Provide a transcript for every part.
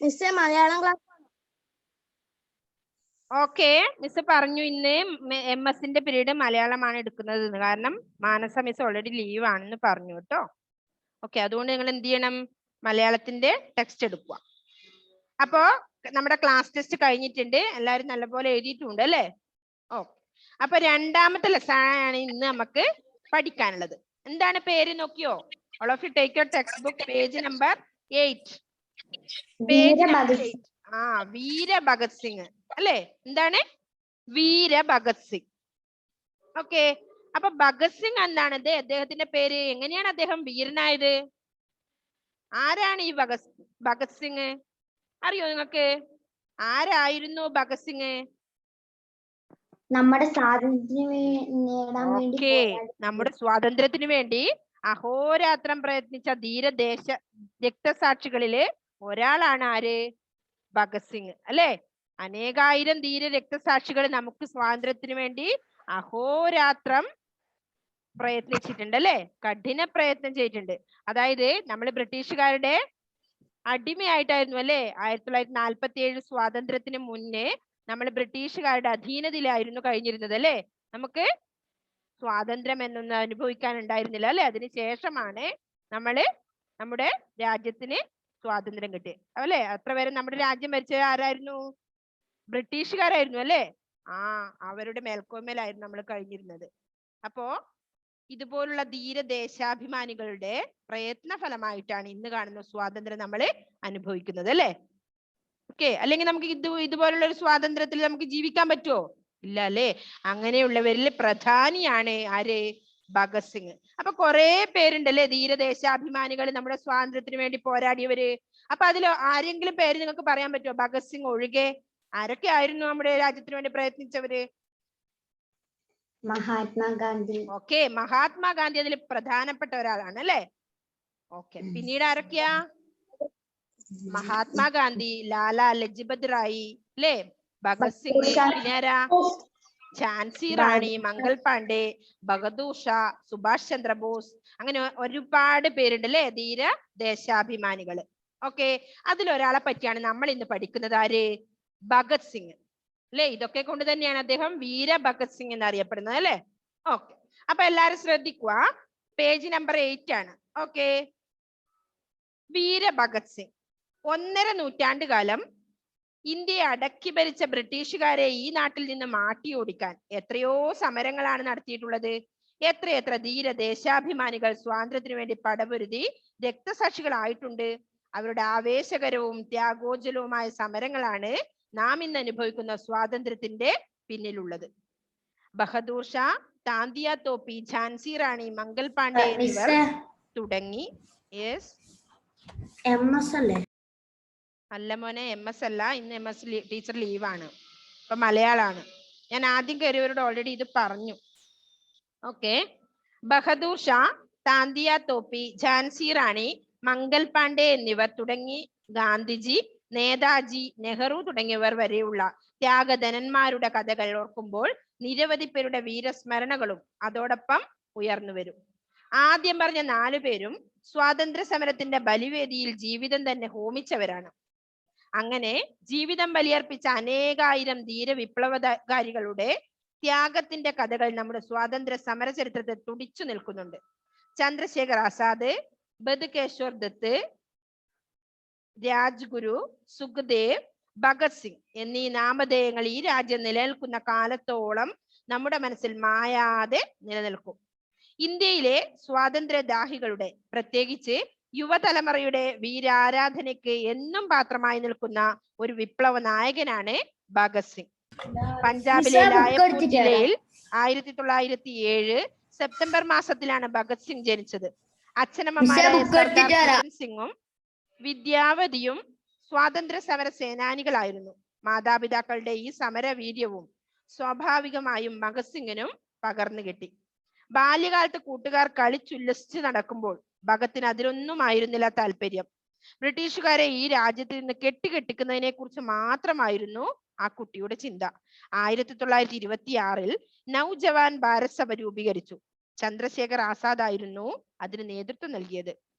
മിസ്സേ Malayalam class. Okay, miss പറഞ്ഞു ഇന്ന് MS-ന്റെ പീരീഡ് മലയാളമാണ് എടുക്കുന്നത്. കാരണം മാനസ മിസ് ഓൾറെഡി ലീവ് ആണെന്ന് പറഞ്ഞു കേട്ടോ. ഓക്കെ, അതുകൊണ്ട് നിങ്ങൾ എന്ത് ചെയ്യണം, മലയാളത്തിന്റെ ടെക്സ്റ്റ് എടുക്കുക. അപ്പോ നമ്മുടെ ക്ലാസ് ടെസ്റ്റ് കഴിഞ്ഞിട്ടുണ്ട്, എല്ലാവരും നല്ലപോലെ എഴുതിയിട്ടുണ്ട് അല്ലേ? ഓക്കെ, അപ്പൊ രണ്ടാമത്തെ ലെസൺ ഇന്ന് നമുക്ക് പഠിക്കാനുള്ളത്. എന്താണ് പേര് നോക്കിയോ? All of you take your text book, page number 8. Page number 8. വീര ഭഗത് സിംഗ് അല്ലേ? എന്താണ്? വീര ഭഗത് സിംഗ്. ഓക്കെ, അപ്പൊ ഭഗത് സിംഗ് എന്താണത് അദ്ദേഹത്തിന്റെ പേര്? എങ്ങനെയാണ് അദ്ദേഹം വീരനായത്? ആരാണ് ഈ ഭഗത് സിംഗ്? അറിയോ നിങ്ങൾക്ക്? ആരായിരുന്നു ഭഗത് സിംഗ്? നമ്മുടെ സ്വാതന്ത്ര്യം നേടാൻ വേണ്ടി നമ്മുടെ സ്വാതന്ത്ര്യത്തിന് വേണ്ടി അഹോരാത്രം പ്രയത്നിച്ച രക്തസാക്ഷികളില് ഒരാളാണ് ആര്? ഭഗത് സിംഗ് അല്ലെ? അനേകായിരം ധീര രക്തസാക്ഷികൾ നമുക്ക് സ്വാതന്ത്ര്യത്തിന് വേണ്ടി അഹോരാത്രം പ്രയത്നിച്ചിട്ടുണ്ട് അല്ലെ? കഠിന പ്രയത്നം ചെയ്തിട്ടുണ്ട്. അതായത് നമ്മൾ ബ്രിട്ടീഷുകാരുടെ അടിമയായിട്ടായിരുന്നു അല്ലെ? 1947 സ്വാതന്ത്ര്യത്തിന് മുന്നേ നമ്മൾ ബ്രിട്ടീഷുകാരുടെ അധീനതയിലായിരുന്നു കഴിഞ്ഞിരുന്നത് അല്ലെ? നമുക്ക് സ്വാതന്ത്ര്യം എന്നൊന്നും അനുഭവിക്കാൻ ഉണ്ടായിരുന്നില്ല അല്ലെ? അതിനുശേഷമാണ് നമ്മുടെ രാജ്യത്തിന് സ്വാതന്ത്ര്യം കിട്ടിയത് അല്ലെ? അത്ര വരെ നമ്മുടെ രാജ്യം ഭരിച്ചത് ആരായിരുന്നു? ബ്രിട്ടീഷുകാരായിരുന്നു അല്ലെ? അവരുടെ മേൽക്കോയ്മയിലായിരുന്നു നമ്മൾ കഴിഞ്ഞിരുന്നത്. അപ്പോ ഇതുപോലുള്ള ധീരദേശാഭിമാനികളുടെ പ്രയത്ന ഫലമായിട്ടാണ് ഇന്ന് കാണുന്ന സ്വാതന്ത്ര്യം നമ്മൾ അനുഭവിക്കുന്നത് അല്ലെ? ഓക്കെ, അല്ലെങ്കിൽ നമുക്ക് ഇതുപോലുള്ള ഒരു സ്വാതന്ത്ര്യത്തിൽ നമുക്ക് ജീവിക്കാൻ പറ്റുമോ? ഇല്ല അല്ലേ? അങ്ങനെയുള്ളവരിൽ പ്രധാനിയാണ് ആര്? ഭഗത് സിംഗ്. അപ്പൊ കുറെ പേരുണ്ടല്ലേ ധീരദേശാഭിമാനികൾ, നമ്മുടെ സ്വാതന്ത്ര്യത്തിന് വേണ്ടി പോരാടിയവര്. അപ്പൊ അതിൽ ആരെങ്കിലും പേര് നിങ്ങൾക്ക് പറയാൻ പറ്റുമോ? ഭഗത് സിംഗ് ഒഴികെ ആരൊക്കെ ആയിരുന്നു നമ്മുടെ രാജ്യത്തിന് വേണ്ടി പ്രയത്നിച്ചവര്? മഹാത്മാഗാന്ധി. ഓക്കെ, മഹാത്മാഗാന്ധി അതിൽ പ്രധാനപ്പെട്ട ഒരാളാണ് അല്ലെ? ഓക്കെ, പിന്നീട് ആരൊക്കെയാ? മഹാത്മാഗാന്ധി, ലാലാ ലജ്പത് റായി അല്ലേ? ഭഗത് സിംഗ്, പിന്നെ ആരാ? ഝാൻസി റാണി, മംഗൾ പാണ്ഡെ, ബഹദൂർ ഷാ, സുഭാഷ് ചന്ദ്രബോസ്, അങ്ങനെ ഒരുപാട് പേരുണ്ട് അല്ലെ ധീര ദേശാഭിമാനികള്. ഓക്കെ, അതിലൊരാളെ പറ്റിയാണ് നമ്മൾ ഇന്ന് പഠിക്കുന്നത്. ആര്? ഭഗത് സിംഗ് അല്ലെ? ഇതൊക്കെ കൊണ്ട് തന്നെയാണ് അദ്ദേഹം വീര ഭഗത് സിംഗ് എന്നറിയപ്പെടുന്നത് അല്ലെ? ഓക്കെ, അപ്പൊ എല്ലാരും ശ്രദ്ധിക്കുക, പേജ് നമ്പർ 8 ആണ്. ഓക്കെ, വീര ഭഗത് സിംഗ് 1.5 നൂറ്റാണ്ട് കാലം ഇന്ത്യയെ അടക്കി ഭരിച്ച ബ്രിട്ടീഷുകാരെ ഈ നാട്ടിൽ നിന്ന് മാറ്റിയോടിക്കാൻ എത്രയോ സമരങ്ങളാണ് നടത്തിയിട്ടുള്ളത്. എത്രയെത്ര ധീര ദേശാഭിമാനികൾ സ്വാതന്ത്ര്യത്തിന് വേണ്ടി പടപൊരുതി രക്തസാക്ഷികളായിട്ടുണ്ട്. അവരുടെ ആവേശകരവും ത്യാഗോജ്വലവുമായ സമരങ്ങളാണ് നാം ഇന്ന് അനുഭവിക്കുന്ന സ്വാതന്ത്ര്യത്തിന്റെ പിന്നിലുള്ളത്. ബഹദൂർ ഷാ, താന്തിയ തോപ്പി, ഝാൻസി റാണി, മംഗൾ പാണ്ഡെ എന്നിവർ തുടങ്ങി. അല്ല മോനെ, MS അല്ല, ഇന്ന് MS ടീച്ചർ ലീവാണ്, ഇപ്പൊ മലയാളാണ്. ഞാൻ ആദ്യം കയറിയവരോട് ഓൾറെഡി ഇത് പറഞ്ഞു. ഓക്കെ, ബഹദൂർ ഷാ, താന്തിയ തോപ്പി, ഝാൻസി റാണി, മംഗൾ പാണ്ഡെ എന്നിവർ തുടങ്ങി ഗാന്ധിജി, നേതാജി, നെഹ്റു തുടങ്ങിയവർ വരെയുള്ള ത്യാഗധനന്മാരുടെ കഥകൾ ഓർക്കുമ്പോൾ നിരവധി പേരുടെ വീരസ്മരണകളും അതോടൊപ്പം ഉയർന്നു വരും. ആദ്യം പറഞ്ഞ 4 പേരും സ്വാതന്ത്ര്യ സമരത്തിന്റെ ബലിവേദിയിൽ ജീവിതം തന്നെ ഹോമിച്ചവരാണ്. അങ്ങനെ ജീവിതം ബലിയർപ്പിച്ച അനേകായിരം ധീര വിപ്ലവകാരികളുടെ ത്യാഗത്തിന്റെ കഥകൾ നമ്മുടെ സ്വാതന്ത്ര്യ സമര ചരിത്രത്തിൽ തുടിച്ചു നിൽക്കുന്നുണ്ട്. ചന്ദ്രശേഖർ ആസാദ്, ബതുകേശ്വർ ദത്ത്, രാജ്ഗുരു, സുഖ്ദേവ്, ഭഗത് സിംഗ് എന്നീ നാമധേയങ്ങൾ ഈ രാജ്യം നിലനിൽക്കുന്ന കാലത്തോളം നമ്മുടെ മനസ്സിൽ മായാതെ നിലനിൽക്കും. ഇന്ത്യയിലെ സ്വാതന്ത്ര്യദാഹികളുടെ, പ്രത്യേകിച്ച് യുവതലമുറയുടെ വീരാരാധനയ്ക്ക് എന്നും പാത്രമായി നിൽക്കുന്ന ഒരു വിപ്ലവ നായകനാണ് ഭഗത് സിംഗ്. പഞ്ചാബിലെ ലായപൂർ ജില്ലയിൽ 1907 സെപ്റ്റംബർ മാസത്തിലാണ് ഭഗത് സിംഗ് ജനിച്ചത്. അച്ഛനമ്മമാരായ സർദാർ കിരൺ സിംഗും വിദ്യാവതിയും സ്വാതന്ത്ര്യ സമര സേനാനികളായിരുന്നു. മാതാപിതാക്കളുടെ ഈ സമരവീര്യവും സ്വാഭാവികമായും ഭഗത് സിംഗിനും പകർന്നു കിട്ടി. ബാല്യകാലത്ത് കൂട്ടുകാർ കളിച്ചുല്ലസിച്ച് നടക്കുമ്പോൾ ഭഗത്തിന് അതിലൊന്നും ആയിരുന്നില്ല താല്പര്യം. ബ്രിട്ടീഷുകാരെ ഈ രാജ്യത്തിൽ നിന്ന് കെട്ടിക്കെട്ടിക്കുന്നതിനെ കുറിച്ച് മാത്രമായിരുന്നു ആ കുട്ടിയുടെ ചിന്ത. 1926 നവജവാൻ ഭാരത് സഭ രൂപീകരിച്ചു. ചന്ദ്രശേഖർ ആസാദ് ആയിരുന്നു അതിന് നേതൃത്വം നൽകിയത്.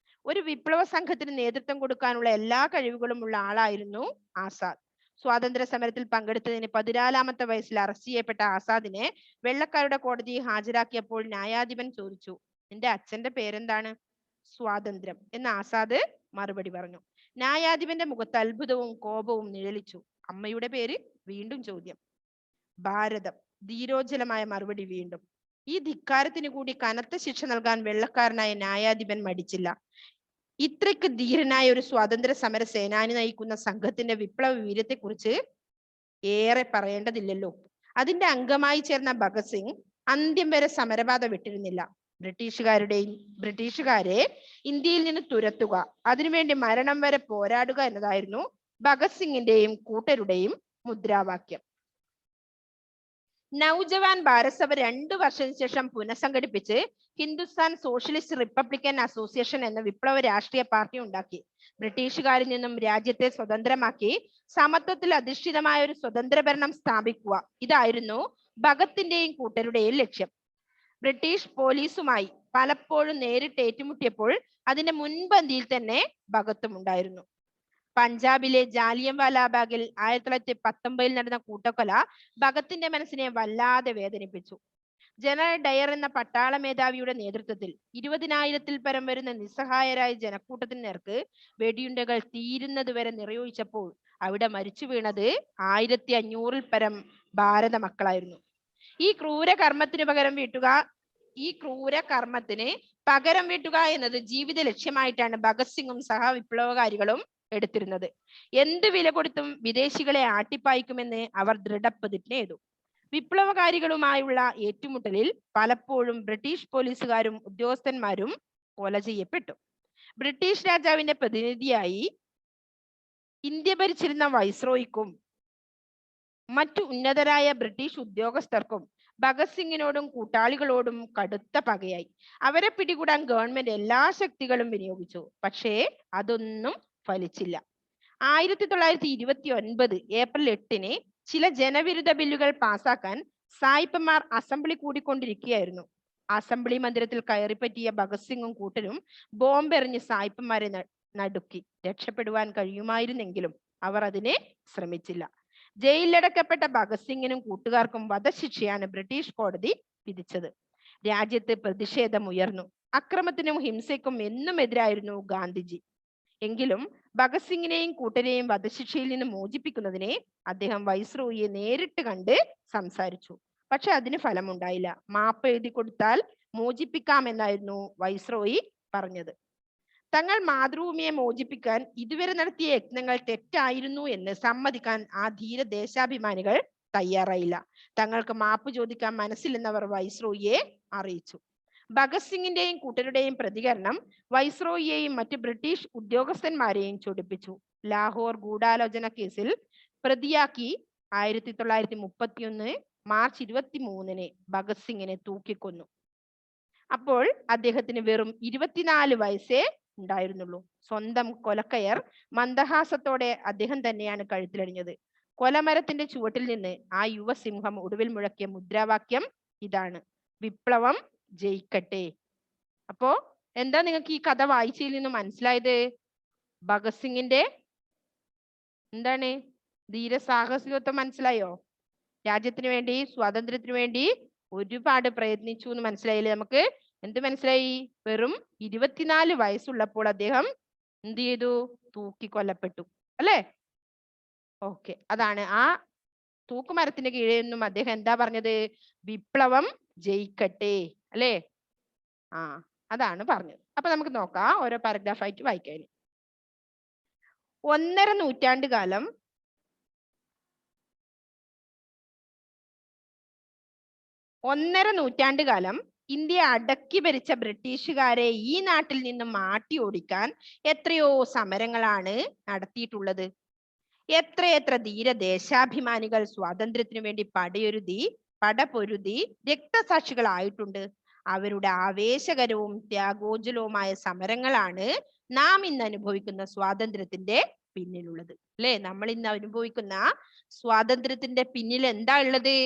ഒരു വിപ്ലവ സംഘത്തിന് നേതൃത്വം കൊടുക്കാനുള്ള എല്ലാ കഴിവുകളും ഉള്ള ആളായിരുന്നു ആസാദ്. സ്വാതന്ത്ര്യ സമരത്തിൽ പങ്കെടുത്തതിന് 14-ാമത്തെ വയസ്സിൽ അറസ്റ്റ് ചെയ്യപ്പെട്ട ആസാദിനെ വെള്ളക്കാരുടെ കോടതിയിൽ ഹാജരാക്കിയപ്പോൾ ന്യായാധിപൻ ചോദിച്ചു, നിന്റെ അച്ഛന്റെ പേരെന്താണ്? സ്വാതന്ത്ര്യം എന്ന് ആസാദ് മറുപടി പറഞ്ഞു. ന്യായാധിപന്റെ മുഖത്ത് അത്ഭുതവും കോപവും നിഴലിച്ചു. അമ്മയുടെ പേര്? വീണ്ടും ചോദ്യം. ഭാരതം. ധീരോജ്ജലമായ മറുപടി വീണ്ടും. ഈ ധിക്കാരത്തിന് കൂടി കനത്ത ശിക്ഷ നൽകാൻ വെള്ളക്കാരനായ ന്യായാധിപൻ മടിച്ചില്ല. ഇത്രയ്ക്ക് ധീരനായ ഒരു സ്വാതന്ത്ര്യ സമര സേനാനി നയിക്കുന്ന സംഘത്തിന്റെ വിപ്ലവ വീര്യത്തെക്കുറിച്ച് ഏറെ പറയേണ്ടതില്ലല്ലോ. അതിന്റെ അംഗമായി ചേർന്ന ഭഗത് സിംഗ് അന്ത്യം വരെ സമരപാത വിട്ടിരുന്നില്ല. ബ്രിട്ടീഷുകാരെ ഇന്ത്യയിൽ നിന്ന് തുരത്തുക, അതിനുവേണ്ടി മരണം വരെ പോരാടുക എന്നതായിരുന്നു ഭഗത് സിംഗിന്റെയും കൂട്ടരുടെയും മുദ്രാവാക്യം. നൗജവാൻ ഭാരത് സഭ 2 വർഷത്തിന് ശേഷം പുനഃസംഘടിപ്പിച്ച് ഹിന്ദുസ്ഥാൻ സോഷ്യലിസ്റ്റ് റിപ്പബ്ലിക്കൻ അസോസിയേഷൻ എന്ന വിപ്ലവ രാഷ്ട്രീയ പാർട്ടി ഉണ്ടാക്കി. ബ്രിട്ടീഷുകാരിൽ നിന്നും രാജ്യത്തെ സ്വതന്ത്രമാക്കി സമത്വത്തിൽ അധിഷ്ഠിതമായ ഒരു സ്വതന്ത്ര ഭരണം സ്ഥാപിക്കുക, ഇതായിരുന്നു ഭഗത്തിന്റെയും കൂട്ടരുടെയും ലക്ഷ്യം. ബ്രിട്ടീഷ് പോലീസുമായി പലപ്പോഴും നേരിട്ട് ഏറ്റുമുട്ടിയപ്പോൾ അതിന്റെ മുൻപന്തിയിൽ തന്നെ ഭഗത്തും ഉണ്ടായിരുന്നു. പഞ്ചാബിലെ ജാലിയൻവാലാ ബാഗിൽ 1919 നടന്ന കൂട്ടക്കൊല ഭഗത്തിന്റെ മനസ്സിനെ വല്ലാതെ വേദനിപ്പിച്ചു. ജനറൽ ഡയർ എന്ന പട്ടാള മേധാവിയുടെ നേതൃത്വത്തിൽ 20,000-ൽ പരം വരുന്ന നിസ്സഹായരായ ജനക്കൂട്ടത്തിന് നേർക്ക് വെടിയുണ്ടകൾ തീരുന്നത് വരെ നിറയൊഴിച്ചപ്പോൾ അവിടെ മരിച്ചു വീണത് 1500-ൽ പരം ഭാരത മക്കളായിരുന്നു. ഈ ക്രൂര കർമ്മത്തിന് പകരം വീട്ടുക എന്നത് ജീവിത ലക്ഷ്യമായിട്ടാണ് ഭഗത് സിംഗും സഹവിപ്ലവകാരികളും എടുത്തിരുന്നത്. എന്ത് വില കൊടുത്തും വിദേശികളെ ആട്ടിപ്പായിക്കുമെന്ന് അവർ ദൃഢപ്രതിജ്ഞ ചെയ്തു. വിപ്ലവകാരികളുമായുള്ള ഏറ്റുമുട്ടലിൽ പലപ്പോഴും ബ്രിട്ടീഷ് പോലീസുകാരും ഉദ്യോഗസ്ഥന്മാരും കൊല ചെയ്യപ്പെട്ടു. ബ്രിട്ടീഷ് രാജാവിന്റെ പ്രതിനിധിയായി ഇന്ത്യ ഭരിച്ചിരുന്ന വൈസ്രോയിക്കും മറ്റു ഉന്നതരായ ബ്രിട്ടീഷ് ഉദ്യോഗസ്ഥർക്കും ഭഗത് സിംഗിനോടും കൂട്ടാളികളോടും കടുത്ത പകയായി. അവരെ പിടികൂടാൻ ഗവൺമെന്റ് എല്ലാ ശക്തികളും വിനിയോഗിച്ചു. പക്ഷേ അതൊന്നും ഫലിച്ചില്ല. 1929 ഏപ്രിൽ 8-ന് ചില ജനവിരുദ്ധ ബില്ലുകൾ പാസാക്കാൻ സായിപ്പന്മാർ അസംബ്ലി കൂടിക്കൊണ്ടിരിക്കുകയായിരുന്നു. അസംബ്ലി മന്ദിരത്തിൽ കയറിപ്പറ്റിയ ഭഗത് സിംഗും കൂട്ടരും ബോംബെറിഞ്ഞ് സായിപ്പന്മാരെ നടുക്കി. രക്ഷപ്പെടുവാൻ കഴിയുമായിരുന്നെങ്കിലും അവർ അതിനെ ശ്രമിച്ചില്ല. ജയിലിലടക്കപ്പെട്ട ഭഗത് സിംഗിനും കൂട്ടുകാർക്കും വധശിക്ഷയാണ് ബ്രിട്ടീഷ് കോടതി വിധിച്ചത്. രാജ്യത്ത് പ്രതിഷേധം ഉയർന്നു. അക്രമത്തിനും ഹിംസയ്ക്കും എന്നും എതിരായിരുന്നു ഗാന്ധിജി. എങ്കിലും ഭഗത് സിംഗിനെയും കൂട്ടരെയും വധശിക്ഷയിൽ നിന്ന് മോചിപ്പിക്കുന്നതിനെ അദ്ദേഹം വൈസ്രോയിയെ നേരിട്ട് കണ്ട് സംസാരിച്ചു. പക്ഷെ അതിന് ഫലമുണ്ടായില്ല. മാപ്പ് എഴുതി കൊടുത്താൽ മോചിപ്പിക്കാമെന്നായിരുന്നു വൈസ്രോയി പറഞ്ഞത്. തങ്ങൾ മാതൃഭൂമിയെ മോചിപ്പിക്കാൻ ഇതുവരെ നടത്തിയ യത്നങ്ങൾ തെറ്റായിരുന്നു എന്ന് സമ്മതിക്കാൻ ആ ധീര ദേശാഭിമാനികൾ തയ്യാറായില്ല. തങ്ങൾക്ക് മാപ്പ് ചോദിക്കാൻ മനസ്സില്ലെന്നവർ വൈസ്രോയിയെ അറിയിച്ചു. ഭഗത് സിംഗിന്റെയും കൂട്ടരുടെയും പ്രതികരണം വൈസ്രോയിയെയും മറ്റ് ബ്രിട്ടീഷ് ഉദ്യോഗസ്ഥന്മാരെയും ചൊടിപ്പിച്ചു. ലാഹോർ ഗൂഢാലോചന കേസിൽ പ്രതിയാക്കി 1931 മാർച്ച് 23-ന് ഭഗത് സിംഗിനെ തൂക്കിക്കൊന്നു. അപ്പോൾ അദ്ദേഹത്തിന് വെറും 24 വയസ്സേ ഉണ്ടായിരുന്നുള്ളൂ. സ്വന്തം കൊലക്കയർ മന്ദഹാസത്തോടെ അദ്ദേഹം തന്നെയാണ് കഴുത്തിലണിഞ്ഞത്. കൊലമരത്തിന്റെ ചുവട്ടിൽ നിന്ന് ആ യുവസിംഹം ഒടുവിൽ മുഴക്കിയ മുദ്രാവാക്യം ഇതാണ്: വിപ്ലവം ജയിക്കട്ടെ. അപ്പോ എന്താ നിങ്ങൾക്ക് ഈ കഥ വായിച്ചതിൽ നിന്ന് മനസ്സിലായത്? ഭഗത് സിംഗിന്റെ എന്താണ് ധീരസാഹസികത്വം മനസ്സിലായോ? രാജ്യത്തിന് വേണ്ടി, സ്വാതന്ത്ര്യത്തിന് വേണ്ടി ഒരുപാട് പ്രയത്നിച്ചു എന്ന് മനസ്സിലായില്ലേ? നമുക്ക് എന്ത് മനസ്സിലായി? വെറും 24 വയസ്സുള്ളപ്പോൾ അദ്ദേഹം എന്ത് ചെയ്തു? തൂക്കിക്കൊല്ലപ്പെട്ടു അല്ലേ? ഓക്കെ, അതാണ് ആ തൂക്കുമരത്തിന്റെ കീഴിൽ നിന്നും അദ്ദേഹം എന്താ പറഞ്ഞത്? വിപ്ലവം ജയിക്കട്ടെ അല്ലേ? അതാണ് പറഞ്ഞത്. അപ്പൊ നമുക്ക് നോക്കാം ഓരോ പാരഗ്രാഫ് ആയിട്ട് വായിക്കാൻ. 1.5 നൂറ്റാണ്ട് കാലം ഇന്ത്യ അടക്കി ഭരിച്ച ബ്രിട്ടീഷുകാരെ ഈ നാട്ടിൽ നിന്നും മാറ്റി ഓടിക്കാൻ എത്രയോ സമരങ്ങളാണ് നടത്തിയിട്ടുള്ളത്. എത്രയെത്ര ധീര ദേശാഭിമാനികൾ സ്വാതന്ത്ര്യത്തിനു വേണ്ടി പടപൊരുതി രക്തസാക്ഷികളായിട്ടുണ്ട്. അവരുടെ ആവേശകരവും ത്യാഗോജ്വലവുമായ സമരങ്ങളാണ് നാം ഇന്ന് അനുഭവിക്കുന്ന സ്വാതന്ത്ര്യത്തിന്റെ പിന്നിലുള്ളത് അല്ലെ? നമ്മൾ ഇന്ന് അനുഭവിക്കുന്ന സ്വാതന്ത്ര്യത്തിന്റെ പിന്നിൽ എന്താ ഉള്ളത്?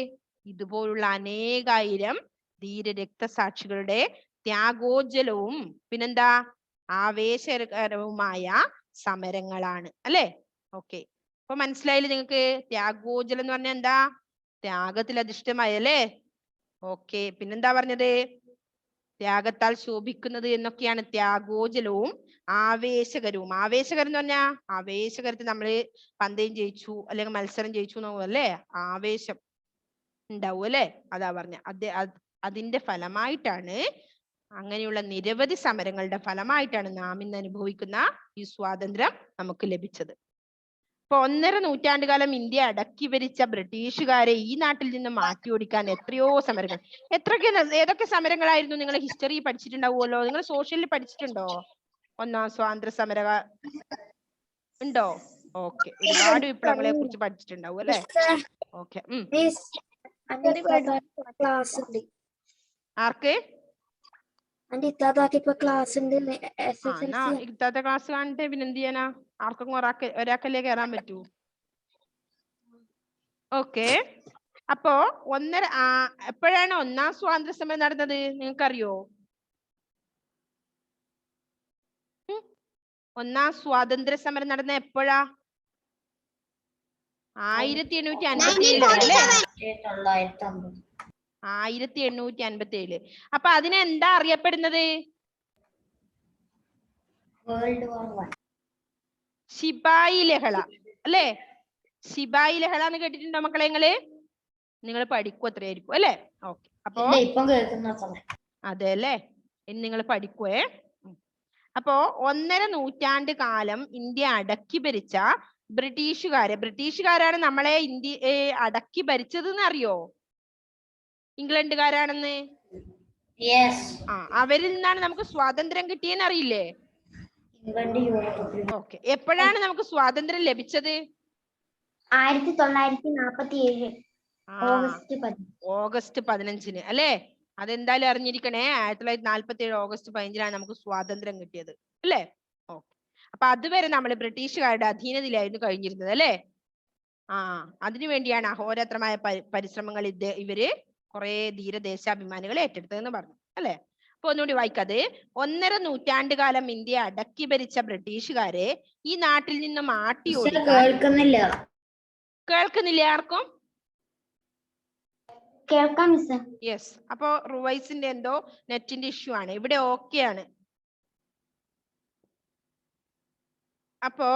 ഇതുപോലുള്ള അനേകായിരം ധീര രക്തസാക്ഷികളുടെ ത്യാഗോജ്വലവും പിന്നെന്താ ആവേശകരവുമായ സമരങ്ങളാണ്. അല്ലെ? ഓക്കെ, അപ്പൊ മനസ്സിലായില്ലേ നിങ്ങൾക്ക്? ത്യാഗോജ്വലം എന്ന് പറഞ്ഞാൽ എന്താ? ത്യാഗത്തിൽ അധിഷ്ഠിതമായ, അല്ലേ? ഓക്കെ, പിന്നെന്താ പറഞ്ഞത്? ത്യാഗത്താൽ ശോഭിക്കുന്നത് എന്നൊക്കെയാണ് ത്യാഗോജ്വലവും ആവേശകരവും. ആവേശകരം എന്ന് പറഞ്ഞാ ആവേശകരത്തിൽ നമ്മള് പന്തയം ജയിച്ചു അല്ലെങ്കിൽ മത്സരം ജയിച്ചു എന്നാവും അല്ലേ? ആവേശം ഉണ്ടാവും അല്ലെ? അതാ പറഞ്ഞ അതിന്റെ ഫലമായിട്ടാണ്, അങ്ങനെയുള്ള നിരവധി സമരങ്ങളുടെ ഫലമായിട്ടാണ് നാം ഇന്ന് അനുഭവിക്കുന്ന ഈ സ്വാതന്ത്ര്യം നമുക്ക് ലഭിച്ചത്. ഇപ്പൊ 1.5 നൂറ്റാണ്ടുകാലം ഇന്ത്യ അടക്കി ഭരിച്ച ബ്രിട്ടീഷുകാരെ ഈ നാട്ടിൽ നിന്ന് മാറ്റിയോടിക്കാൻ എത്രയോ സമരങ്ങൾ. ഏതൊക്കെ സമരങ്ങളായിരുന്നു? നിങ്ങൾ ഹിസ്റ്ററി പഠിച്ചിട്ടുണ്ടാവുമല്ലോ, നിങ്ങൾ സോഷ്യലിൽ പഠിച്ചിട്ടുണ്ടോ? ഒന്നാം സ്വാതന്ത്ര്യ സമര ഉണ്ടോ? ഓക്കെ, ഒരുപാട് വിപ്ലവങ്ങളെ കുറിച്ച് പഠിച്ചിട്ടുണ്ടാവും അല്ലെ? ഓക്കെ, ആർക്ക്? ഇത്താത്ത ക്ലാസ് കാണട്ടെ, പിന്നെ എന്ത് ചെയ്യാനാ? ആർക്കും ഒരാൾക്കല്ലേ കയറാൻ പറ്റൂ. ഓക്കെ, അപ്പോ എപ്പോഴാണ് ഒന്നാം സ്വാതന്ത്ര്യ സമരം നടന്നത്? നിങ്ങൾക്കറിയോ? ഒന്നാം സ്വാതന്ത്ര്യ സമരം നടന്ന എപ്പോഴാ? 1857 അല്ലേ? 1857. അപ്പൊ അതിനെന്താ അറിയപ്പെടുന്നത്? ശിപായി ലഹള അല്ലേ? ശിപായി ലഹള എന്ന് കേട്ടിട്ടുണ്ടോ മക്കളെ? നിങ്ങൾ പഠിക്കും അത്രയായിരിക്കും അല്ലേ? ഓക്കെ, അപ്പൊ അതെ അല്ലേ, ഇനി നിങ്ങൾ പഠിക്കുവേ. അപ്പോ 1.5 നൂറ്റാണ്ട് കാലം ഇന്ത്യ അടക്കി ഭരിച്ച ബ്രിട്ടീഷുകാരാണ് നമ്മളെ ഇന്ത്യയെ അടക്കി ഭരിച്ചത് എന്ന് അറിയോ? ഇംഗ്ലണ്ടുകാരാണെന്ന്. അവരിൽ നിന്നാണ് നമുക്ക് സ്വാതന്ത്ര്യം കിട്ടിയെന്ന് അറിയില്ലേ? ഓക്കെ, എപ്പോഴാണ് നമുക്ക് സ്വാതന്ത്ര്യം ലഭിച്ചത്? 1947 ഓഗസ്റ്റ് 15 അല്ലേ? അതെന്തായാലും അറിഞ്ഞിരിക്കണേ. 1947 ഓഗസ്റ്റ് 15 നമുക്ക് സ്വാതന്ത്ര്യം കിട്ടിയത് അല്ലേ? ഓക്കെ, അപ്പൊ അതുവരെ നമ്മൾ ബ്രിട്ടീഷുകാരുടെ അധീനതയിലായിരുന്നു കഴിഞ്ഞിരുന്നത് അല്ലേ? അതിനുവേണ്ടിയാണ് അഹോരാത്രമായ പരിശ്രമങ്ങൾ ഇവര് കുറെ ധീരദേശാഭിമാനികൾ ഏറ്റെടുത്തതെന്ന് പറഞ്ഞു അല്ലെ? അപ്പൊ ഒന്നുകൂടി വായിക്കാതെ, 1.5 നൂറ്റാണ്ട് കാലം ഇന്ത്യ അടക്കി ഭരിച്ച ബ്രിട്ടീഷുകാരെ ഈ നാട്ടിൽ നിന്നും കേൾക്കുന്നില്ല ആർക്കും? കേൾക്കാം. യെസ്, അപ്പൊ റുവൈസിന്റെ എന്തോ നെറ്റിന്റെ ഇഷ്യൂ ആണ്. ഇവിടെ ഓക്കെ ആണ്. അപ്പോ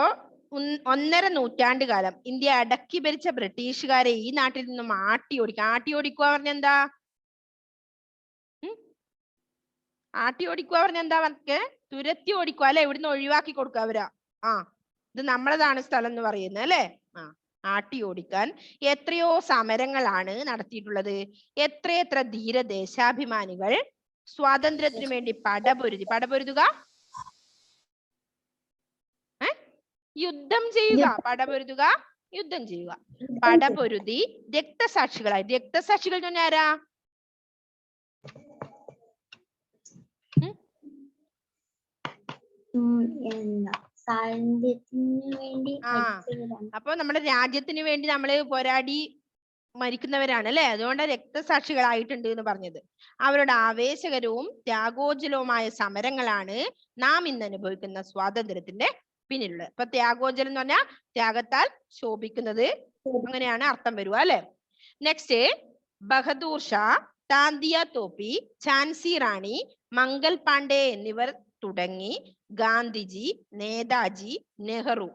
1.5 നൂറ്റാണ്ട് കാലം ഇന്ത്യ അടക്കി ഭരിച്ച ബ്രിട്ടീഷുകാരെ ഈ നാട്ടിൽ നിന്നും ആട്ടിയോടിക്കുക പറഞ്ഞെന്താ? പറഞ്ഞെന്താ? തുരത്തി ഓടിക്കുക അല്ലെ? ഇവിടുന്ന് ഒഴിവാക്കി കൊടുക്കുക അവരാ. ഇത് നമ്മളതാണ് സ്ഥലം എന്ന് പറയുന്നത് അല്ലെ? ആട്ടി ഓടിക്കാൻ എത്രയോ സമരങ്ങളാണ് നടത്തിയിട്ടുള്ളത്. എത്രയെത്ര ധീരദേശാഭിമാനികൾ സ്വാതന്ത്ര്യത്തിനു വേണ്ടി പടപൊരുതുക, യുദ്ധം ചെയ്യുക. പടപൊരുതുക, യുദ്ധം ചെയ്യുക. പടപൊരുതി രക്തസാക്ഷികളായി. രക്തസാക്ഷികൾ എന്ന് പറഞ്ഞാൽ ആരാ? അപ്പൊ നമ്മുടെ രാജ്യത്തിന് വേണ്ടി നമ്മള് പോരാടി മരിക്കുന്നവരാണ് അല്ലെ? അതുകൊണ്ട് രക്തസാക്ഷികളായിട്ടുണ്ട് എന്ന് പറഞ്ഞത്. അവരുടെ ആവേശകരവും ത്യാഗോജ്വലവുമായ സമരങ്ങളാണ് നാം ഇന്ന് അനുഭവിക്കുന്ന സ്വാതന്ത്ര്യത്തിന്റെ പിന്നിലുള്ളത്. ഇപ്പൊ ത്യാഗോജ്വലം എന്ന് പറഞ്ഞാൽ ത്യാഗത്താൽ ശോഭിക്കുന്നത്, അങ്ങനെയാണ് അർത്ഥം വരുക അല്ലെ? നെക്സ്റ്റ്, ബഹദൂർ ഷാ, താന്തിയ തോപ്പി, ഝാൻസി റാണി, മംഗൽ പാണ്ഡെ എന്നിവർ തുടങ്ങി ഗാന്ധിജി, നേതാജി, നെഹ്റു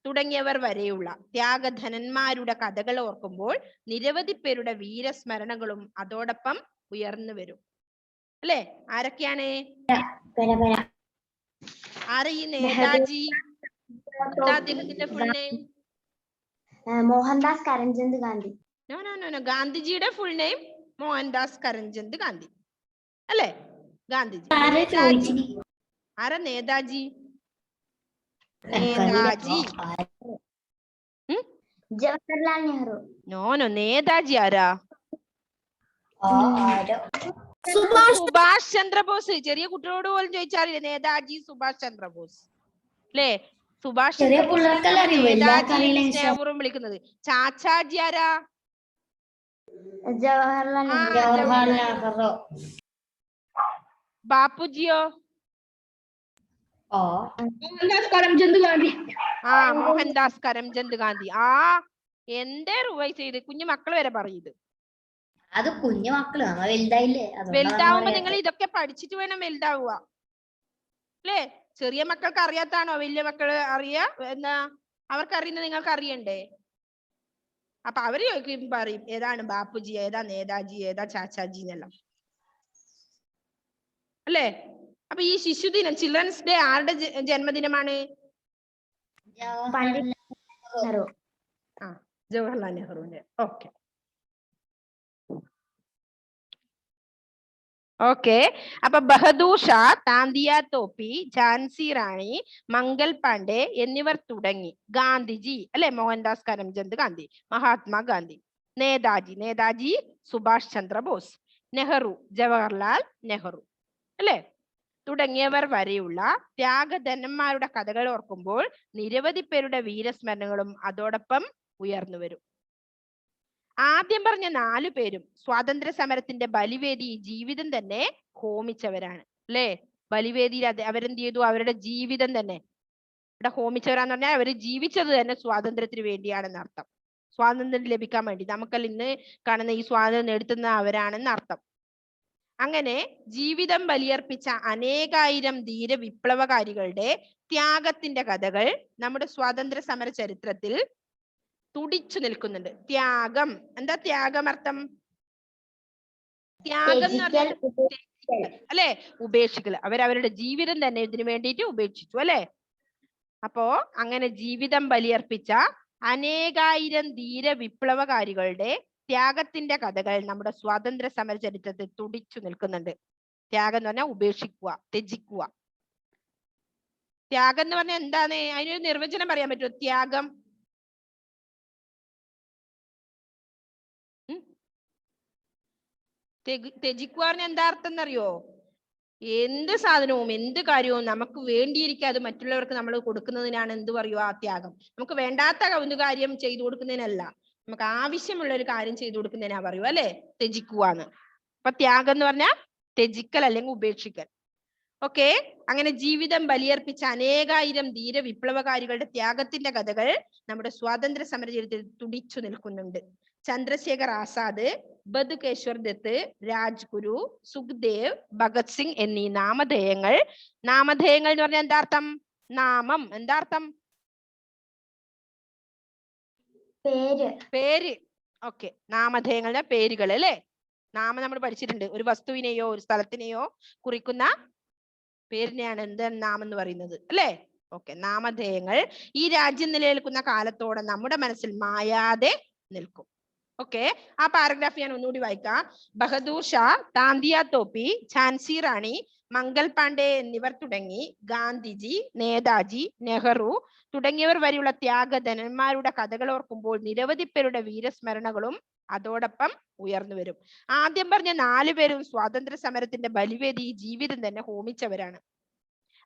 തുടങ്ങിയവർ വരെയുള്ള ത്യാഗധനന്മാരുടെ കഥകൾ ഓർക്കുമ്പോൾ നിരവധി പേരുടെ വീരസ്മരണകളും അതോടൊപ്പം ഉയർന്നു വരും അല്ലെ? ആരൊക്കെയാണ്? ആരാ ഈ നേതാജി? അദ്ദേഹത്തിന്റെ full name? Mohandas Karamchand Gandhi. No, ഗാന്ധിജിയുടെ ഫുൾ നെയിം മോഹൻദാസ് കരംചന്ദ് ഗാന്ധി അല്ലെ? ഗാന്ധിജി. ആരാ നേതാജി? ജവഹർലാൽ നെഹ്റു. നോ, നേതാജി ആരാ? സുഭാഷ് ചന്ദ്രബോസ്. ചെറിയ കുട്ടികളോട് പോലും ചോദിച്ചാറില്ലേ നേതാജി സുഭാഷ് ചന്ദ്രബോസ് അല്ലേ? സുഭാഷ് ചന്ദ്രബോസും വിളിക്കുന്നത്. ചാച്ചാജി ആരാ? ജവഹർലാൽ നെഹ്റു. ബാപ്പുജിയോ? മോഹൻദാസ് കരംചന്ദ് ഗാന്ധി. ആ മോഹൻദാസ് കരംചന്ദ് ഗാന്ധി. ആ എന്തേ റിവൈസ് ചെയ്ത് കുഞ്ഞു മക്കൾ വരെ പറയുന്നത്. അത് കുഞ്ഞു മക്കള് നമ്മ വലുതായില്ലേ, വലുതാവുമ്പോ നിങ്ങൾ ഇതൊക്കെ പഠിച്ചിട്ട് വേണം വലുതാവുക അല്ലേ? ചെറിയ മക്കൾക്ക് അറിയാത്താണോ വലിയ മക്കള് അറിയാ? എന്നാ അവർക്ക് അറിയുന്നത് നിങ്ങൾക്ക് അറിയണ്ടേ? അപ്പൊ അവര് ചോദിക്കും, പറയും ഏതാണ് ബാപ്പുജി, ഏതാ നേതാജി, ഏതാ ചാച്ചാജി എന്നെല്ലാം അല്ലേ? അപ്പൊ ഈ ശിശുദിനം, ചിൽഡ്രൻസ് ഡേ ആരുടെ ജന്മദിനമാണ്? ജവഹർലാൽ നെഹ്റുവിന്റെ. Okay okay. അപ്പൊ ബഹദൂർ ഷാ, താന്തിയ തോപ്പി, ഝാൻസി റാണി, മംഗൾ പാണ്ഡെ എന്നിവർ തുടങ്ങി. ഗാന്ധിജി അല്ലെ, മോഹൻദാസ് കരംചന്ദ് ഗാന്ധി. മഹാത്മാഗാന്ധി. നേതാജി സുഭാഷ് ചന്ദ്രബോസ്. നെഹ്റു ജവഹർലാൽ നെഹ്റു അല്ലെ, തുടങ്ങിയവർ വരെയുള്ള ത്യാഗധനന്മാരുടെ കഥകൾ ഓർക്കുമ്പോൾ നിരവധി പേരുടെ വീരസ്മരണകളും അതോടൊപ്പം ഉയർന്നു വരും. ആദ്യം പറഞ്ഞ 4 പേരും സ്വാതന്ത്ര്യ സമരത്തിന്റെ ബലിവേദി ജീവിതം തന്നെ ഹോമിച്ചവരാണ് അല്ലെ? ബലിവേദിയിൽ അവരെന്ത് ചെയ്തു? അവരുടെ ജീവിതം തന്നെ ഇവിടെ ഹോമിച്ചവരാന്ന് പറഞ്ഞാൽ അവര് ജീവിച്ചത് തന്നെ സ്വാതന്ത്ര്യത്തിന് വേണ്ടിയാണെന്ന് അർത്ഥം. സ്വാതന്ത്ര്യം ലഭിക്കാൻ വേണ്ടി നമുക്കെല്ലാം ഇന്ന് കാണുന്ന ഈ സ്വാതന്ത്ര്യം നേടുത്തുന്ന അവരാണെന്ന് അർത്ഥം. അങ്ങനെ ജീവിതം ബലിയർപ്പിച്ച അനേകായിരം ധീര വിപ്ലവകാരികളുടെ ത്യാഗത്തിന്റെ കഥകൾ നമ്മുടെ സ്വാതന്ത്ര്യ സമര ചരിത്രത്തിൽ തുടിച്ചു നിൽക്കുന്നുണ്ട്. ത്യാഗം, എന്താ ത്യാഗം അർത്ഥം? ത്യാഗം എന്ന് പറഞ്ഞാൽ അല്ലെ, ഉപേക്ഷിക്കൽ. അവരവരുടെ ജീവിതം തന്നെ ഇതിനു വേണ്ടിയിട്ട് ഉപേക്ഷിച്ചു അല്ലെ? അപ്പോ അങ്ങനെ ജീവിതം ബലിയർപ്പിച്ച അനേകായിരം ധീര വിപ്ലവകാരികളുടെ ത്യാഗത്തിന്റെ കഥകൾ നമ്മുടെ സ്വാതന്ത്ര്യ സമര ചരിത്രത്തിൽ തുടിച്ചു നിൽക്കുന്നുണ്ട്. ത്യാഗം എന്ന് പറഞ്ഞാൽ ഉപേക്ഷിക്കുക, ത്യജിക്കുക. ത്യാഗം എന്ന് പറഞ്ഞാൽ എന്താണ്? അതിനൊരു നിർവചനം പറയാൻ പറ്റുമോ? ത്യാഗം ത്യജിക്കുക പറഞ്ഞാൽ എന്താ അർത്ഥം എന്നറിയോ? എന്ത് സാധനവും എന്ത് കാര്യവും നമുക്ക് വേണ്ടിയിരിക്കാതെ മറ്റുള്ളവർക്ക് നമ്മൾ കൊടുക്കുന്നതിനാണ് എന്ത് പറയുക? ത്യാഗം. നമുക്ക് വേണ്ടാത്ത ഒരു കാര്യം ചെയ്തു കൊടുക്കുന്നതിനല്ല, നമുക്ക് ആവശ്യമുള്ള ഒരു കാര്യം ചെയ്തു കൊടുക്കുന്നതിനാ പറയുക അല്ലെ ത്യജിക്കുവാന്ന്. അപ്പൊ ത്യാഗം എന്ന് പറഞ്ഞാൽ ത്യജിക്കൽ അല്ലെങ്കിൽ ഉപേക്ഷിക്കൽ. ഓക്കെ. അങ്ങനെ ജീവിതം ബലിയർപ്പിച്ച അനേകായിരം ധീര വിപ്ലവകാരികളുടെ ത്യാഗത്തിന്റെ കഥകൾ നമ്മുടെ സ്വാതന്ത്ര്യ സമര ചരിത്രത്തിൽ തുടിച്ചു നിൽക്കുന്നുണ്ട്. ചന്ദ്രശേഖർ ആസാദ്, ബതുകേശ്വർ ദത്ത്, രാജ്ഗുരു, സുഖ്ദേവ്, ഭഗത് സിംഗ് എന്നീ നാമധേയങ്ങൾ എന്ന് പറഞ്ഞാൽ എന്താ അർത്ഥം? നാമം. എന്താ അർത്ഥം? പേര്. ഓക്കെ. നാമധേയങ്ങളുടെ പേരുകൾ അല്ലെ? നാമം നമ്മൾ പഠിച്ചിട്ടുണ്ട്. ഒരു വസ്തുവിനെയോ ഒരു സ്ഥലത്തിനെയോ കുറിക്കുന്ന പേരിനെയാണ് എന്ത് നാമം എന്ന് പറയുന്നത് അല്ലെ? ഓക്കെ. നാമധേയങ്ങൾ ഈ രാജ്യം നിലനിൽക്കുന്ന കാലത്തോടെ നമ്മുടെ മനസ്സിൽ മായാതെ നിൽക്കും. ഓക്കെ. ആ പാരഗ്രാഫ് ഞാൻ ഒന്നുകൂടി വായിക്കാം. ബഹദൂർ ഷാ, താന്തിയ തോപ്പി, ഝാൻസി റാണി, മംഗൾ പാണ്ഡെ എന്നിവർ തുടങ്ങി ഗാന്ധിജി, നേതാജി, നെഹ്റു തുടങ്ങിയവർ വരെയുള്ള ത്യാഗധനന്മാരുടെ കഥകൾ ഓർക്കുമ്പോൾ നിരവധി പേരുടെ വീരസ്മരണകളും അതോടൊപ്പം ഉയർന്നു വരും. ആദ്യം പറഞ്ഞ 4 പേരും സ്വാതന്ത്ര്യ സമരത്തിന്റെ ബലിവേദി ജീവിതം തന്നെ ഹോമിച്ചവരാണ്.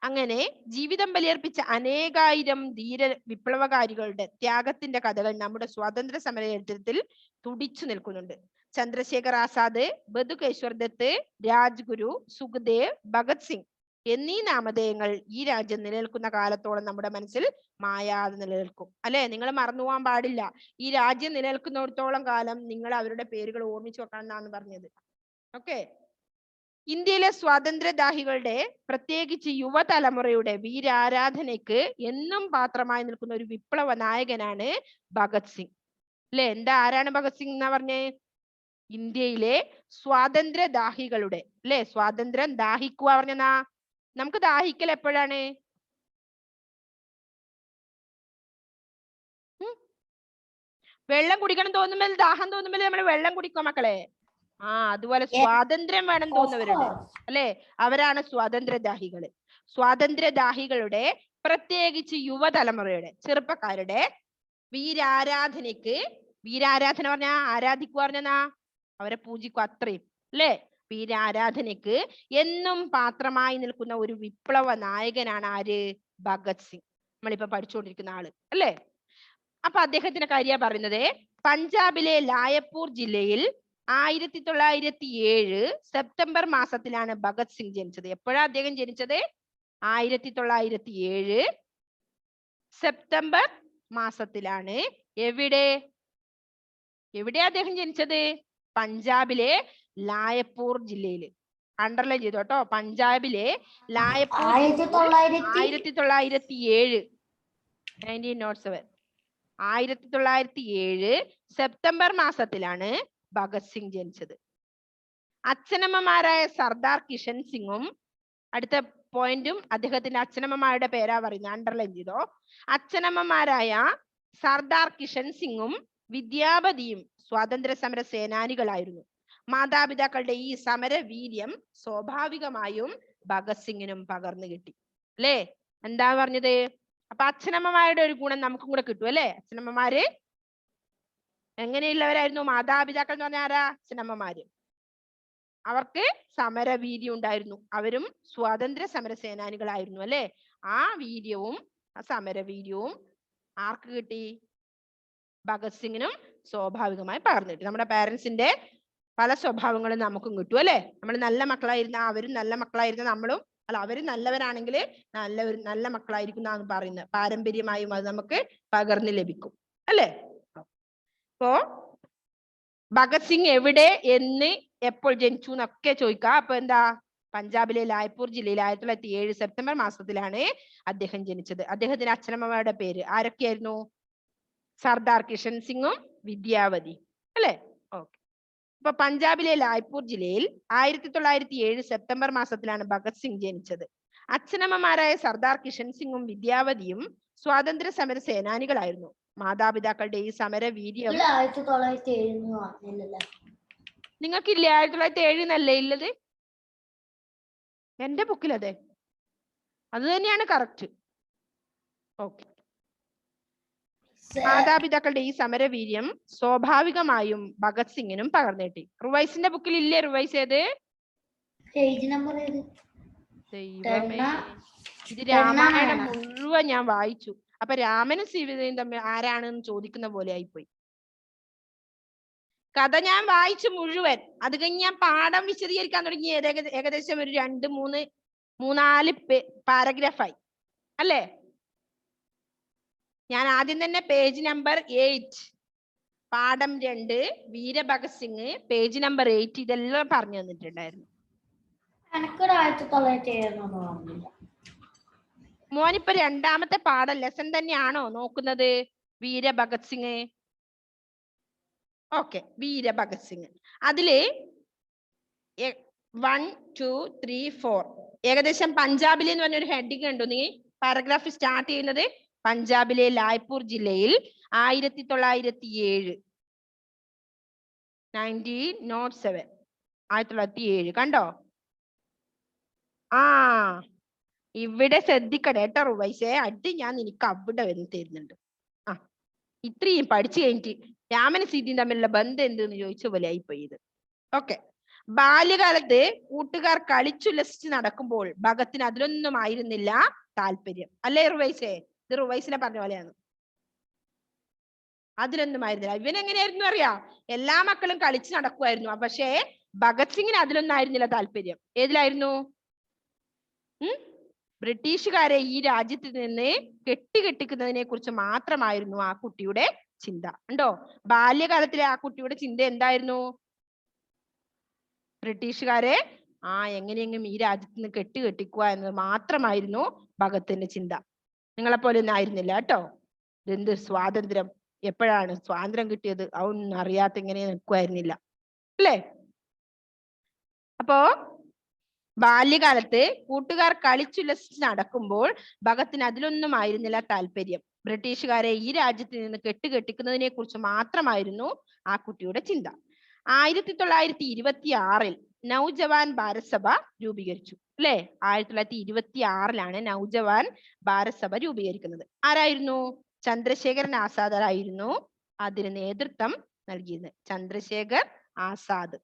അങ്ങനെ ജീവിതം ബലിയർപ്പിച്ച അനേകായിരം ധീര വിപ്ലവകാരികളുടെ ത്യാഗത്തിന്റെ കഥകൾ നമ്മുടെ സ്വാതന്ത്ര്യ സമര ചരിത്രത്തിൽ തുടിച്ചു നിൽക്കുന്നുണ്ട്. ചന്ദ്രശേഖർ ആസാദ്, ബതുകേശ്വർ ദത്ത്, രാജ്ഗുരു, സുഖ്ദേവ്, ഭഗത് സിംഗ് എന്നീ നാമധേയങ്ങൾ ഈ രാജ്യം നിലനിൽക്കുന്ന കാലത്തോളം നമ്മുടെ മനസ്സിൽ മായാതെ നിലനിൽക്കും അല്ലെ? നിങ്ങൾ മറന്നു പോകാൻ പാടില്ല. ഈ രാജ്യം നിലനിൽക്കുന്നിടത്തോളം കാലം നിങ്ങൾ അവരുടെ പേരുകൾ ഓർമ്മിച്ചു വെക്കണം എന്നാണ് പറഞ്ഞത്. ഓക്കെ. ഇന്ത്യയിലെ സ്വാതന്ത്ര്യദാഹികളുടെ പ്രത്യേകിച്ച് യുവതലമുറയുടെ വീരാരാധനയ്ക്ക് എന്നും പാത്രമായി നിൽക്കുന്ന ഒരു വിപ്ലവ നായകനാണ് ഭഗത് സിംഗ് അല്ലെ? എന്താ, ആരാണ് ഭഗത് സിംഗ് എന്നാ പറഞ്ഞേ? ഇന്ത്യയിലെ സ്വാതന്ത്ര്യദാഹികളുടെ അല്ലെ? സ്വാതന്ത്ര്യം ദാഹിക്കുക പറഞ്ഞാ നമുക്ക് ദാഹിക്കൽ എപ്പോഴാണ്? വെള്ളം കുടിക്കണം തോന്നുമ്പോൾ, ദാഹം തോന്നുമ്പോൾ നമ്മൾ വെള്ളം കുടിക്കോ മക്കളെ? അതുപോലെ സ്വാതന്ത്ര്യം വേണം തോന്നുന്നവരുണ്ട് അല്ലെ? അവരാണ് സ്വാതന്ത്ര്യദാഹികള്. സ്വാതന്ത്ര്യദാഹികളുടെ പ്രത്യേകിച്ച് യുവതലമുറയുടെ, ചെറുപ്പക്കാരുടെ വീരാരാധനയ്ക്ക്, വീരാരാധന പറഞ്ഞാ ആരാധിക്കുക പറഞ്ഞാ അവരെ പൂജിക്കുക, അത്രയും അല്ലെ? വീരാരാധനയ്ക്ക് എന്നും പാത്രമായി നിൽക്കുന്ന ഒരു വിപ്ലവ നായകനാണ് ആര്? ഭഗത് സിംഗ്. നമ്മളിപ്പോ പഠിച്ചുകൊണ്ടിരിക്കുന്ന ആള് അല്ലെ? അപ്പൊ അദ്ദേഹത്തിന്റെ കാര്യം പറയുന്നത്, പഞ്ചാബിലെ ലായപ്പൂർ ജില്ലയിൽ 1907 സെപ്റ്റംബർ മാസത്തിലാണ് ഭഗത് സിംഗ് ജനിച്ചത്. എപ്പോഴാ അദ്ദേഹം ജനിച്ചത്? 1907 സെപ്റ്റംബർ മാസത്തിലാണ്. എവിടെ അദ്ദേഹം ജനിച്ചത്? പഞ്ചാബിലെ ലായപ്പൂർ ജില്ലയിൽ. അണ്ടർലൈൻ ചെയ്തു കേട്ടോ. പഞ്ചാബിലെ ലായപ്പൂർ 1907 1907 സെപ്റ്റംബർ മാസത്തിലാണ് ഭഗത് സിംഗ് ജനിച്ചത്. അച്ഛനമ്മമാരായ സർദാർ കിഷൻ സിംഗും, അടുത്ത പോയിന്റും അദ്ദേഹത്തിന്റെ അച്ഛനമ്മമാരുടെ പേരാ പറയുന്നത്, അണ്ടർലൈൻ ചെയ്തോ. അച്ഛനമ്മമാരായ സർദാർ കിഷൻ സിംഗും വിദ്യാപതിയും സ്വാതന്ത്ര്യ സമര സേനാനികളായിരുന്നു. മാതാപിതാക്കളുടെ ഈ സമര വീര്യം സ്വാഭാവികമായും ഭഗത് സിംഗിനും പകർന്നു കിട്ടി. അല്ലേ? എന്താ പറഞ്ഞത്? അപ്പൊ അച്ഛനമ്മമാരുടെ ഒരു ഗുണം നമുക്കും കൂടെ കിട്ടും അല്ലേ? അച്ഛനമ്മമാര് എങ്ങനെയുള്ളവരായിരുന്നു? മാതാപിതാക്കൾ എന്ന് പറഞ്ഞാൽ ആരാ? അച്ഛനമ്മമാര്. അവർക്ക് സമരവീര്യം ഉണ്ടായിരുന്നു. അവരും സ്വാതന്ത്ര്യ സമര സേനാനികളായിരുന്നു അല്ലെ? ആ വീര്യവും ആ സമരവീര്യവും ആർക്ക് കിട്ടി? ഭഗത് സിംഗിനും സ്വാഭാവികമായി പകർന്നു കിട്ടി. നമ്മുടെ പാരന്റ്സിന്റെ പല സ്വഭാവങ്ങളും നമുക്കും കിട്ടും അല്ലെ? നമ്മൾ നല്ല മക്കളായിരുന്ന അവരും നല്ല മക്കളായിരുന്ന നമ്മളും, അല്ല അവരും നല്ലവരാണെങ്കിൽ നല്ല മക്കളായിരിക്കും എന്നാണ് പറയുന്നത്. പാരമ്പര്യമായും അത് നമുക്ക് പകർന്നു ലഭിക്കും അല്ലെ? അപ്പോ ഭഗത് സിംഗ് എവിടെ, എന്ന്, എപ്പോൾ ജനിച്ചു എന്നൊക്കെ ചോദിക്കാം. അപ്പൊ എന്താ? പഞ്ചാബിലെ ലായ്പൂർ ജില്ലയിൽ 1907 സെപ്റ്റംബർ മാസത്തിലാണ് അദ്ദേഹം ജനിച്ചത്. അദ്ദേഹത്തിന്റെ അച്ഛനമ്മമാരുടെ പേര് ആരൊക്കെയായിരുന്നു? സർദാർ കിഷൻ സിംഗും വിദ്യാവതി അല്ലെ? ഓക്കെ. അപ്പൊ പഞ്ചാബിലെ ലായ്പൂർ ജില്ലയിൽ 1907 സെപ്റ്റംബർ മാസത്തിലാണ് ഭഗത് സിംഗ് ജനിച്ചത്. അച്ഛനമ്മമാരായ സർദാർ കിഷൻ സിംഗും വിദ്യാവതിയും സ്വാതന്ത്ര്യ സമര സേനാനികളായിരുന്നു. മാതാപിതാക്കളുടെ ഈ സമര വീര്യം 1907 നിങ്ങൾക്കില്ല? 1907 എന്നല്ലേ ഉള്ളത്? എന്റെ ബുക്കിൽ അതെ, അത് തന്നെയാണ് കറക്റ്റ്. ഓക്കെ. മാതാപിതാക്കളുടെ ഈ സമരവീര്യം സ്വാഭാവികമായും ഭഗത് സിംഗിനും പകർന്നേട്ടി. റുവൈസിന്റെ ബുക്കിൽ ഇല്ലേ? റുവൈസ് ഏത് പേജ് നമ്പർ? ദൈവമേ, ഇത് രാമായണം മുഴുവൻ ഞാൻ വായിച്ചു. അപ്പൊ രാമനും സീതയും തമ്മിൽ ആരാണെന്ന് ചോദിക്കുന്ന പോലെ ആയിപ്പോയി. കഥ ഞാൻ വായിച്ചു മുഴുവൻ. അത് കഴിഞ്ഞ് ഞാൻ പാഠം വിശദീകരിക്കാൻ തുടങ്ങി. ഏകദേശം ഒരു 2-3-4 പാരഗ്രാഫായി അല്ലേ? ഞാൻ ആദ്യം തന്നെ പേജ് നമ്പർ 8 പാഠം 2 വീരഭഗത് സിംഗ് പേജ് നമ്പർ 8 ഇതെല്ലാം പറഞ്ഞു തന്നിട്ടുണ്ടായിരുന്നു. മോനിപ്പോ രണ്ടാമത്തെ പാഠം ലെസൺ തന്നെയാണോ നോക്കുന്നത്? വീരഭഗത് സിംഗ്. ഓക്കെ, വീരഭഗത് സിംഗ്. അതില് 1, 2, 3, 4 ഏകദേശം പഞ്ചാബിലെ എന്ന് പറഞ്ഞൊരു ഹെഡിങ് കണ്ടു നീ? പാരഗ്രാഫ് സ്റ്റാർട്ട് ചെയ്യുന്നത് പഞ്ചാബിലെ ലായ്പൂർ ജില്ലയിൽ 1907 1907 കണ്ടോ? ആ ഇവിടെ ശ്രദ്ധിക്കണേ കേട്ടോ റുവൈസേ. അടി ഞാൻ നിനക്ക് അവിടെ വന്ന് തരുന്നുണ്ട്. ആ ഇത്രയും പഠിച്ചു കഴിഞ്ഞിട്ട് രാമനും സീതയും തമ്മിലുള്ള ബന്ധം എന്തെന്ന് ചോദിച്ച പോലെ ആയിപ്പോയി ഇത്. ഓക്കെ. ബാല്യകാലത്ത് കൂട്ടുകാർ കളിച്ചുല്ലസിച്ച് നടക്കുമ്പോൾ ഭഗത്തിന് അതിലൊന്നും ആയിരുന്നില്ല താല്പര്യം. അല്ലേ റുവൈസേ? ഇത് റുവൈസിനെ പറഞ്ഞ പോലെയാണ്. അതിലൊന്നും ആയിരുന്നില്ല. ഇവനെങ്ങനെയായിരുന്നു അറിയാ? എല്ലാ മക്കളും കളിച്ചു നടക്കുമായിരുന്നു. പക്ഷേ ഭഗത് സിംഗിന് അതിലൊന്നും ആയിരുന്നില്ല താല്പര്യം. ഏതിലായിരുന്നു? ബ്രിട്ടീഷുകാരെ ഈ രാജ്യത്ത് നിന്ന് കെട്ടിക്കുന്നതിനെ കുറിച്ച് മാത്രമായിരുന്നു ആ കുട്ടിയുടെ ചിന്ത. ഉണ്ടോ? ബാല്യകാലത്തിലെ ആ കുട്ടിയുടെ ചിന്ത എന്തായിരുന്നു? ബ്രിട്ടീഷുകാരെ എങ്ങനെയെങ്കിലും ഈ രാജ്യത്ത് നിന്ന് കെട്ടിക്കുക എന്നത് മാത്രമായിരുന്നു ഭഗത്തിന്റെ ചിന്ത. നിങ്ങളെപ്പോലെ ഒന്നും ആയിരുന്നില്ല കേട്ടോ. ഇതെന്ത് സ്വാതന്ത്ര്യം, എപ്പോഴാണ് സ്വാതന്ത്ര്യം കിട്ടിയത് അതൊന്നും അറിയാത്ത ഇങ്ങനെ നിൽക്കുമായിരുന്നില്ല അല്ലേ? അപ്പോ ബാല്യകാലത്ത് കൂട്ടുകാർ കളിച്ചുല്ലസിച്ച് നടക്കുമ്പോൾ ഭഗത്തിന് അതിലൊന്നും ആയിരുന്നില്ല താല്പര്യം. ബ്രിട്ടീഷുകാരെ ഈ രാജ്യത്ത് നിന്ന് കെട്ടിക്കുന്നതിനെ കുറിച്ച് മാത്രമായിരുന്നു ആ കുട്ടിയുടെ ചിന്ത. 1926 നൗജവാൻ ഭാരത് സഭ രൂപീകരിച്ചു അല്ലെ? 1926 നൗജവാൻ ഭാരത് സഭ രൂപീകരിക്കുന്നത്. ആരായിരുന്നു? ചന്ദ്രശേഖരൻ ആസാദ് ആയിരുന്നു അതിന് നേതൃത്വം നൽകിയത്. ചന്ദ്രശേഖർ ആസാദ്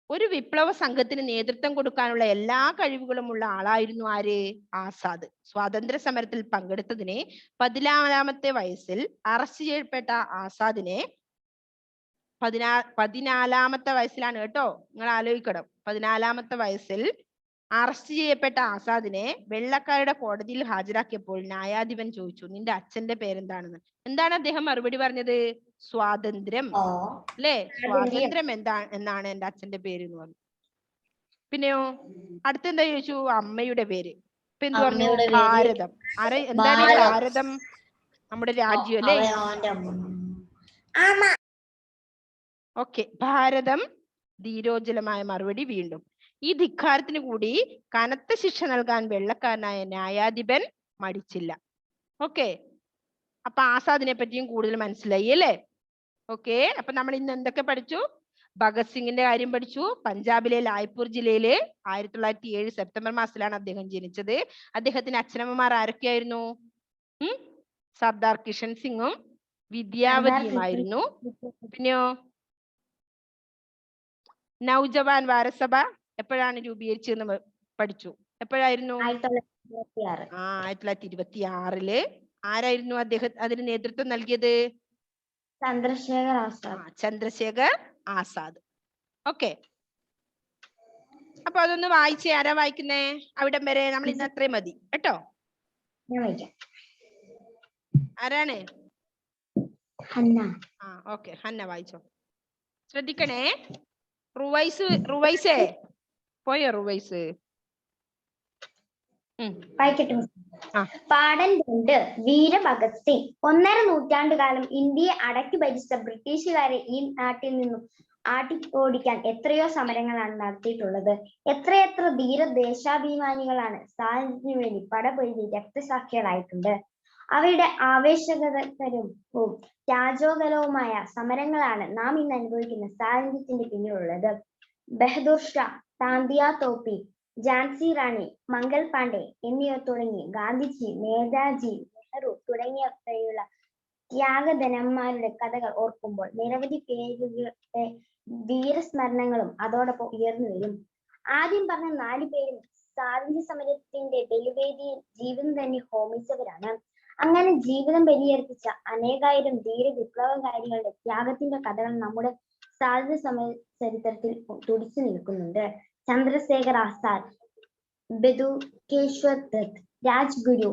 ഒരു വിപ്ലവ സംഘത്തിന് നേതൃത്വം കൊടുക്കാനുള്ള എല്ലാ കഴിവുകളുമുള്ള ആളായിരുന്നു. ആര്? ആസാദ്. സ്വാതന്ത്ര്യ സമരത്തിൽ പങ്കെടുത്തതിന് 14-ാമത്തെ വയസ്സിൽ അറസ്റ്റ് ചെയ്യപ്പെട്ട ആസാദിനെ 14-ാമത്തെ വയസ്സിലാണ് കേട്ടോ, നിങ്ങൾ ആലോചിക്കണം. 14-ാമത്തെ വയസ്സിൽ അറസ്റ്റ് ചെയ്യപ്പെട്ട ആസാദിനെ വെള്ളക്കാരുടെ കോടതിയിൽ ഹാജരാക്കിയപ്പോൾ ന്യായാധിപൻ ചോദിച്ചു, നിന്റെ അച്ഛന്റെ പേരെന്താണെന്ന്. എന്താണ് അദ്ദേഹം മറുപടി പറഞ്ഞത്? സ്വാതന്ത്ര്യം. അല്ലേ? സ്വാതന്ത്ര്യം എന്നാണ് എന്റെ അച്ഛന്റെ പേര് എന്ന് പറഞ്ഞു. പിന്നെയോ അടുത്തെന്താ ചോദിച്ചു? അമ്മയുടെ പേര്. ഇപ്പൊ എന്ത് പറഞ്ഞു? ഭാരതം. എന്താണ് ഭാരതം? നമ്മുടെ രാജ്യം അല്ലേ? ഓക്കെ, ഭാരതം. ധീരോജ്വലമായ മറുപടി വീണ്ടും. ഈ ധിക്കാരത്തിന് കൂടി കനത്ത ശിക്ഷ നൽകാൻ വെള്ളക്കാരനായ ന്യായാധിപൻ മടിച്ചില്ല. ഓക്കെ, അപ്പൊ ആസാദിനെ പറ്റിയും കൂടുതൽ മനസ്സിലായി അല്ലേ? ഓക്കെ, അപ്പൊ നമ്മൾ ഇന്ന് എന്തൊക്കെ പഠിച്ചു? ഭഗത് സിംഗിന്റെ കാര്യം പഠിച്ചു. പഞ്ചാബിലെ ലായ്പൂർ ജില്ലയില് 1907 സെപ്റ്റംബർ മാസത്തിലാണ് അദ്ദേഹം ജനിച്ചത്. അദ്ദേഹത്തിന്റെ അച്ഛനമ്മമാർ ആരൊക്കെയായിരുന്നു? സർദാർ കിഷൻ സിംഗും വിദ്യാവതിയുമായിരുന്നു. പിന്നെയോ നൗജവാൻ വാരസഭ എപ്പോഴാണ് രൂപീകരിച്ചതെന്ന് പഠിച്ചു. എപ്പോഴായിരുന്നു? 1926. ആരായിരുന്നു അതിന് നേതൃത്വം നൽകിയത്? ചന്ദ്രശേഖർ ആസാദ്. ഓക്കെ, അപ്പൊ അതൊന്ന് വായിച്ചേ. ആരാ വായിക്കുന്നേ? അവിടം വരെ നമ്മൾ ഇന്ന് അത്രയും മതി കേട്ടോ. ആരാണ്? ഓക്കെ, ഹന്ന വായിച്ചോ. ശ്രദ്ധിക്കണേ. റുവൈസേ പോയോ? റുവൈസ് പാഠം 2. വീര ഭഗത് സിംഗ്. 1.5 നൂറ്റാണ്ടുകാലം ഇന്ത്യയെ അടക്കി ഭരിച്ച ബ്രിട്ടീഷുകാരെ ഈ നാട്ടിൽ നിന്നും ഓടിക്കാൻ എത്രയോ സമരങ്ങളാണ് നടത്തിയിട്ടുള്ളത്. എത്രയെത്ര ധീര ദേശാഭിമാനികളാണ് സ്വാതന്ത്ര്യത്തിനു വേണ്ടി പടപൊരുതി രക്തസാക്ഷികളായിട്ടുണ്ട്. അവയുടെ ആവേശകരവും രാജോകലവുമായ സമരങ്ങളാണ് നാം ഇന്ന് അനുഭവിക്കുന്ന സ്വാതന്ത്ര്യത്തിന്റെ പിന്നിലുള്ളത്. ബഹദൂർ ഷാ, താന്തിയ തോപ്പി, ഝാൻസി റാണി, മംഗൾ പാണ്ഡെ എന്നിവർ തുടങ്ങി ഗാന്ധിജി, നേതാജി, നെഹ്റു തുടങ്ങിയവരെയുള്ള ത്യാഗധനന്മാരുടെ കഥകൾ ഓർക്കുമ്പോൾ നിരവധി പേരുടെ വീരസ്മരണങ്ങളും അതോടൊപ്പം ഉയർന്നു വരും. ആദ്യം പറഞ്ഞ 4 പേരും സ്വാതന്ത്ര്യ സമരത്തിന്റെ ബലിവേദിയിൽ ജീവിതം തന്നെ ഹോമിച്ചവരാണ്. അങ്ങനെ ജീവിതം ബലിയർപ്പിച്ച അനേകായിരം ധീര വിപ്ലവകാരികളുടെ ത്യാഗത്തിന്റെ കഥകൾ നമ്മുടെ സ്വാതന്ത്ര്യ സമര ചരിത്രത്തിൽ തുടിച്ചു നിൽക്കുന്നുണ്ട്. ചന്ദ്രശേഖർ ആസാദ്, ബതുകേശ്വർ ദത്ത്, രാജ്ഗുരു,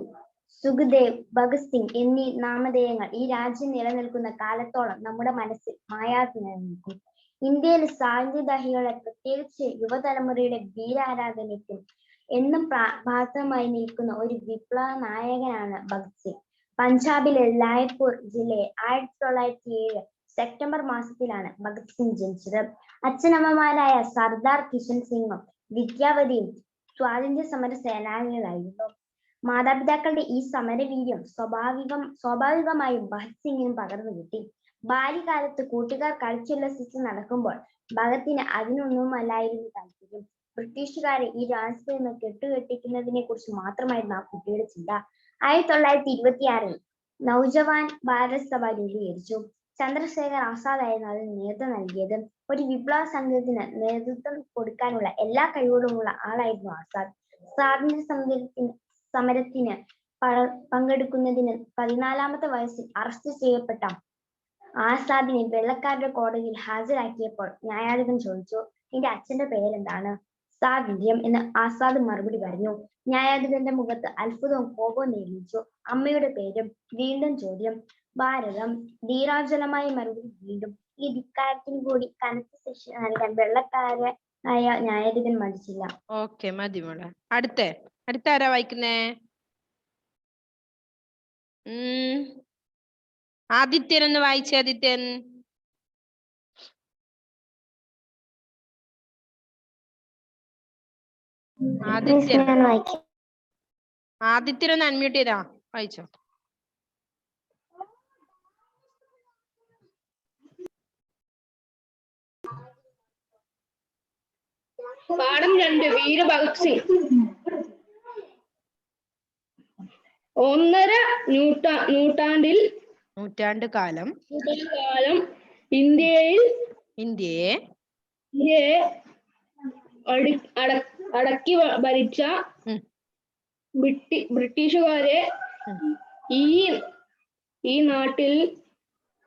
സുഖദേവ്, ഭഗത് സിംഗ് എന്നീ നാമധേയങ്ങൾ ഈ രാജ്യം നിലനിൽക്കുന്ന കാലത്തോളം നമ്മുടെ മനസ്സിൽ മായാതെ നിലനിൽക്കും. ഇന്ത്യയിലെ സ്വാതന്ത്ര്യദാഹികളെ, പ്രത്യേകിച്ച് യുവതലമുറയുടെ വീരാരാധനയ്ക്കും എന്നും പ്രാപ്തമായി നിൽക്കുന്ന ഒരു വിപ്ലവ നായകനാണ് ഭഗത് സിംഗ്. പഞ്ചാബിലെ ലായ്പൂർ ജില്ലയിൽ 1907 സെപ്റ്റംബർ മാസത്തിലാണ് ഭഗത് സിംഗ് ജനിച്ചത്. അച്ഛനമ്മമാരായ സർദാർ കിഷൻ സിംഗും വിദ്യാവതിയും സ്വാതന്ത്ര്യ സമര സേനാനികളായിരുന്നു. മാതാപിതാക്കളുടെ ഈ സമരവീര്യം സ്വാഭാവികമായും ഭഗത് സിംഗിനും പകർന്നു കിട്ടി. ബാല്യകാലത്ത് കൂട്ടുകാർ കളിച്ചുല്ലസിച്ച് നടക്കുമ്പോൾ ഭഗത്തിന് അതിനൊന്നുമല്ലായിരുന്നു താല്പര്യം. ബ്രിട്ടീഷുകാരെ ഈ രാജ്യത്ത് നിന്ന് കെട്ടുകെട്ടിക്കുന്നതിനെ കുറിച്ച് മാത്രമായിരുന്നു ആ കുട്ടിയുടെ ചിന്ത. 1926 നൗജവാൻ ഭാരത് സഭ രൂപീകരിച്ചു. ചന്ദ്രശേഖർ ആസാദ് ആയിരുന്നു അതിന് നേതൃത്വം നൽകിയത്. ഒരു വിപ്ലവ സംഘത്തിന് നേതൃത്വം കൊടുക്കാനുള്ള എല്ലാ കഴിവുകളുമുള്ള ആളായിരുന്നു ആസാദ്. സ്വാതന്ത്ര്യ സമരത്തിന് പങ്കെടുക്കുന്നതിന് 14ാമത്തെ വയസ്സിൽ അറസ്റ്റ് ചെയ്യപ്പെട്ട ആസാദിനെ വെള്ളക്കാരുടെ കോടതിയിൽ ഹാജരാക്കിയപ്പോൾ ന്യായാധിപൻ ചോദിച്ചു, നിന്റെ അച്ഛന്റെ പേരെന്താണ്? സ്വാതന്ത്ര്യം എന്ന് ആസാദ് മറുപടി പറഞ്ഞു. ന്യായാധിപന്റെ മുഖത്ത് അത്ഭുതവും കോപവും നിഴലിച്ചു. അമ്മയുടെ പേരും? വീണ്ടും ചോദ്യം. ഭാരതം. ധീരോജ്വലമായ മറുപടി വീണ്ടും. ഈ ധിക്കാരത്തിന് കൂടി കനത്ത ശിക്ഷ നൽകാൻ വെള്ളക്കാരായ ന്യായാധിപൻ മടിച്ചില്ല. ഓക്കെ, മതി മോളെ. അടുത്ത ആരാ വായിക്കുന്നേ? ആദിത്യൻ ഒന്ന് വായിച്ചേ. ആദിത്യനൊന്ന് അൺമ്യൂട്ട് ചെയ്താ വായിച്ചോ. പാഠം 2. വീര ഭഗത് സിംഗ്. 1.5 നൂറ്റാണ്ട് കാലം ഇന്ത്യയെ അടക്കി ഭരിച്ച ബ്രിട്ടീഷുകാരെ ഈ നാട്ടിൽ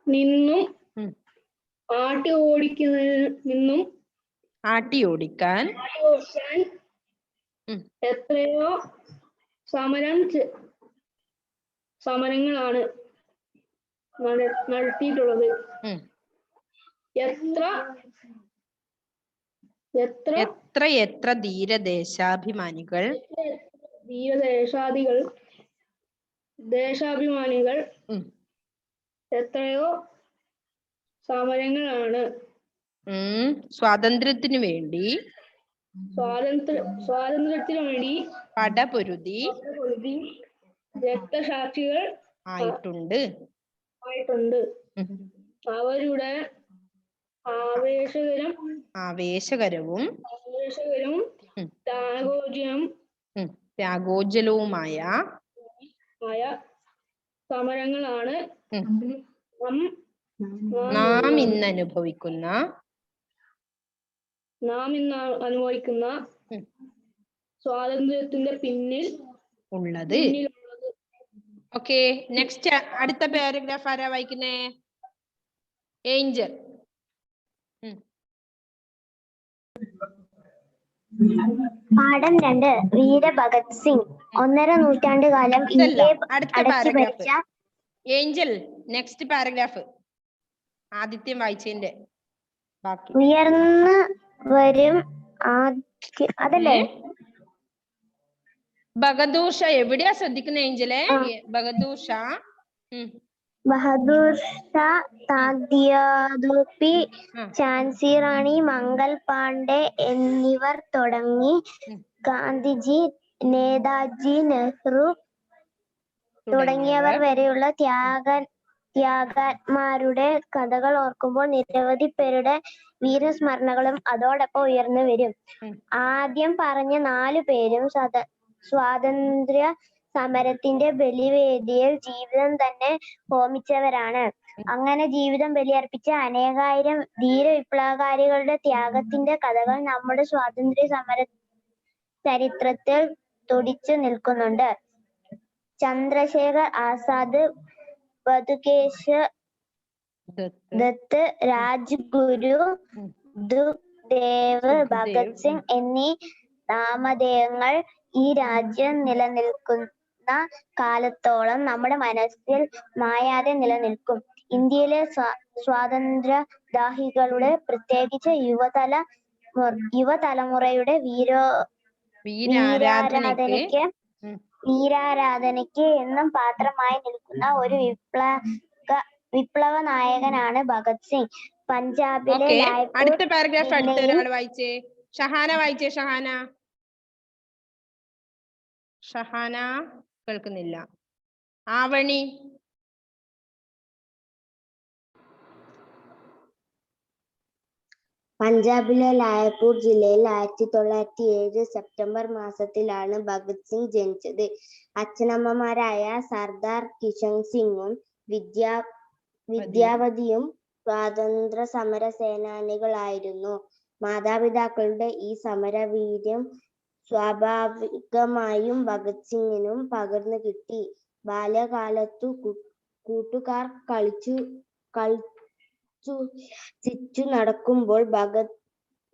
നിന്നും ആട്ടി ഓടിക്കാൻ ഉം. എത്രയോ സമരങ്ങളാണ് നടത്തിയിട്ടുള്ളത്. ഉം. എത്ര എത്ര എത്ര എത്ര ധീരദേശാഭിമാനികൾ ദേശാഭിമാനികൾ ഉം. എത്രയോ സമരങ്ങളാണ് സ്വാതന്ത്ര്യത്തിനു വേണ്ടി സ്വാതന്ത്ര്യത്തിനു വേണ്ടി പടപൊരുതി രക്തസാക്ഷികൾ ആയിട്ടുണ്ട്. ഉം. അവരുടെ ആവേശകരവും ഉം. ത്യാഗോജ്വലവുമായ സമരങ്ങളാണ് നാം ഇന്ന് അനുഭവിക്കുന്ന ഉം. സ്വാതന്ത്ര്യത്തിന്റെ പിന്നിൽ ഉള്ളത്. ഓക്കെ, നെക്സ്റ്റ് അടുത്ത പാരഗ്രാഫ് ആരാ വായിക്കുന്നേ? ഏഞ്ചൽ. പാഠം 2. വീര ഭഗത് സിംഗ് 1.5 നൂറ്റാണ്ടുകാലം ഇന്ത്യയെ അടക്കി ഭരിച്ച ഏഞ്ചൽ, നെക്സ്റ്റ് പാരഗ്രാഫ് ആദിത്യം വായിച്ചതിന്റെ ബാക്കി. ഉയർന്നു വരും അതല്ലേ? ബഹദൂർ ഷാ എവിടെയാ ശ്രദ്ധിക്കുന്ന ഏഞ്ചലെ? ബഹദൂർ ഷാ, ബഹദൂർ ഷാ, താത്യാതോപ്പി, ഝാൻസി റാണി, മംഗൾ പാണ്ഡെ എന്നിവർ തുടങ്ങി ഗാന്ധിജി, നേതാജി നെഹ്റു തുടങ്ങിയവർ വരെയുള്ള ത്യാഗന്മാരുടെ കഥകൾ ഓർക്കുമ്പോൾ നിരവധി പേരുടെ വീരസ്മരണകളും അതോടൊപ്പം ഉയർന്നു വരും. ആദ്യം പറഞ്ഞ 4 പേരും സ്വാതന്ത്ര്യ സമരത്തിന്റെ ബലിവേദിയിൽ ജീവിതം തന്നെ ഹോമിച്ചവരാണ്. അങ്ങനെ ജീവിതം ബലിയർപ്പിച്ച അനേകായിരം ധീര വിപ്ലവകാരികളുടെ ത്യാഗത്തിന്റെ കഥകൾ നമ്മുടെ സ്വാതന്ത്ര്യ സമര ചരിത്രത്തിൽ തുടിച്ചു നിൽക്കുന്നുണ്ട്. ചന്ദ്രശേഖർ ആസാദ്, ബതുകേശ്വർ ദത്ത്, രാജ്ഗുരു, ദുഖ്ദേവ്, ഭഗത് സിംഗ് എന്നീ നാമധേയങ്ങൾ ഈ രാജ്യം നിലനിൽക്കുന്ന കാലത്തോളം നമ്മുടെ മനസ്സിൽ മായാതെ നിലനിൽക്കും. ഇന്ത്യയിലെ സ്വാതന്ത്ര്യദാഹികളുടെ, പ്രത്യേകിച്ച് യുവതലമുറയുടെ വീരാരാധനയ്ക്ക് എന്നും പാത്രമായി നിൽക്കുന്ന ഒരു വിപ്ലവ നായകനാണ് ഭഗത് സിംഗ്. പഞ്ചാബിലെ അടുത്ത പാരഗ്രാഫ് അടുത്ത ഒരാൾ വായിച്ചേ. ഷഹാന വായിച്ചേ. ഷഹാന കേൾക്കുന്നില്ല. ആവണി. പഞ്ചാബിലെ ലായപൂർ ജില്ലയിൽ 1907 സെപ്റ്റംബർ മാസത്തിലാണ് ഭഗത് സിംഗ് ജനിച്ചത്. അച്ഛനമ്മമാരായ സർദാർ കിഷൻ സിംഗും വിദ്യാവതിയും സ്വാതന്ത്ര്യ സമര സേനാനികളായിരുന്നു. മാതാപിതാക്കളുടെ ഈ സമരവീര്യം സ്വാഭാവികമായും ഭഗത് സിംഗിനും പകർന്നു കിട്ടി. ബാല്യകാലത്തു കൂട്ടുകാർ കളിച്ചു നടക്കുമ്പോൾ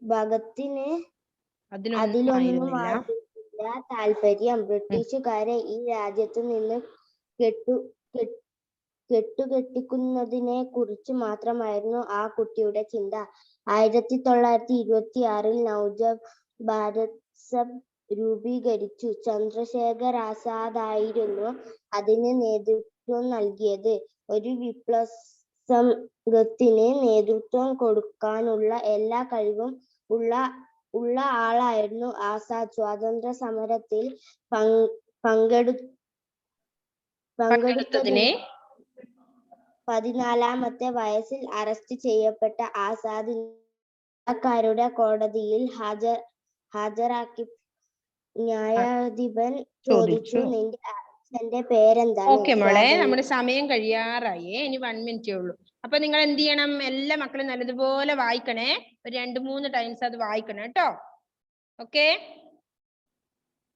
ഭഗത്തിന് അതിലൊന്നും ആയിരുന്നില്ല താല്പര്യം. ബ്രിട്ടീഷുകാരെ ഈ രാജ്യത്തു നിന്ന് കെട്ടുകെട്ടിക്കുന്നതിനെ കുറിച്ച് മാത്രമായിരുന്നു ആ കുട്ടിയുടെ ചിന്ത. 1926 നവജാത് ഭാരത് സഭ രൂപീകരിച്ചു. ചന്ദ്രശേഖർ ആസാദായിരുന്നു അതിന് നേതൃത്വം നൽകിയത്. ഒരു വിപ്ലവ സംഘത്തിന് നേതൃത്വം കൊടുക്കാനുള്ള എല്ലാ കഴിവും ഉള്ള ആളായിരുന്നു ആസാദ്. സ്വാതന്ത്ര്യ സമരത്തിൽ പങ്കെടുത്തതിന് 14-ാമത്തെ വയസ്സിൽ അറസ്റ്റ് ചെയ്യപ്പെട്ട ആസാദ് ക്കാരുടെ കോടതിയിൽ ഹാജരാക്കി ന്യായാധിപൻ ചോദിച്ചു, നിന്റെ അച്ഛന്റെ പേരെന്താണ്? ഓക്കെ മോളെ, നമ്മുടെ സമയം കഴിയാറായി. ഇനി 1 മിനിറ്റേ ഉള്ളൂ. അപ്പൊ നിങ്ങൾ എന്ത് ചെയ്യണം? എല്ലാ മക്കളും നല്ലതുപോലെ വായിക്കണേ. ഒരു 2-3 ടൈംസ് അത് വായിക്കണം കേട്ടോ. Okay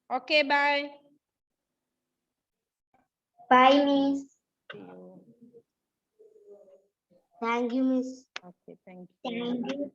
okay, bye. Bye miss. Thank you miss. Okay, thank U.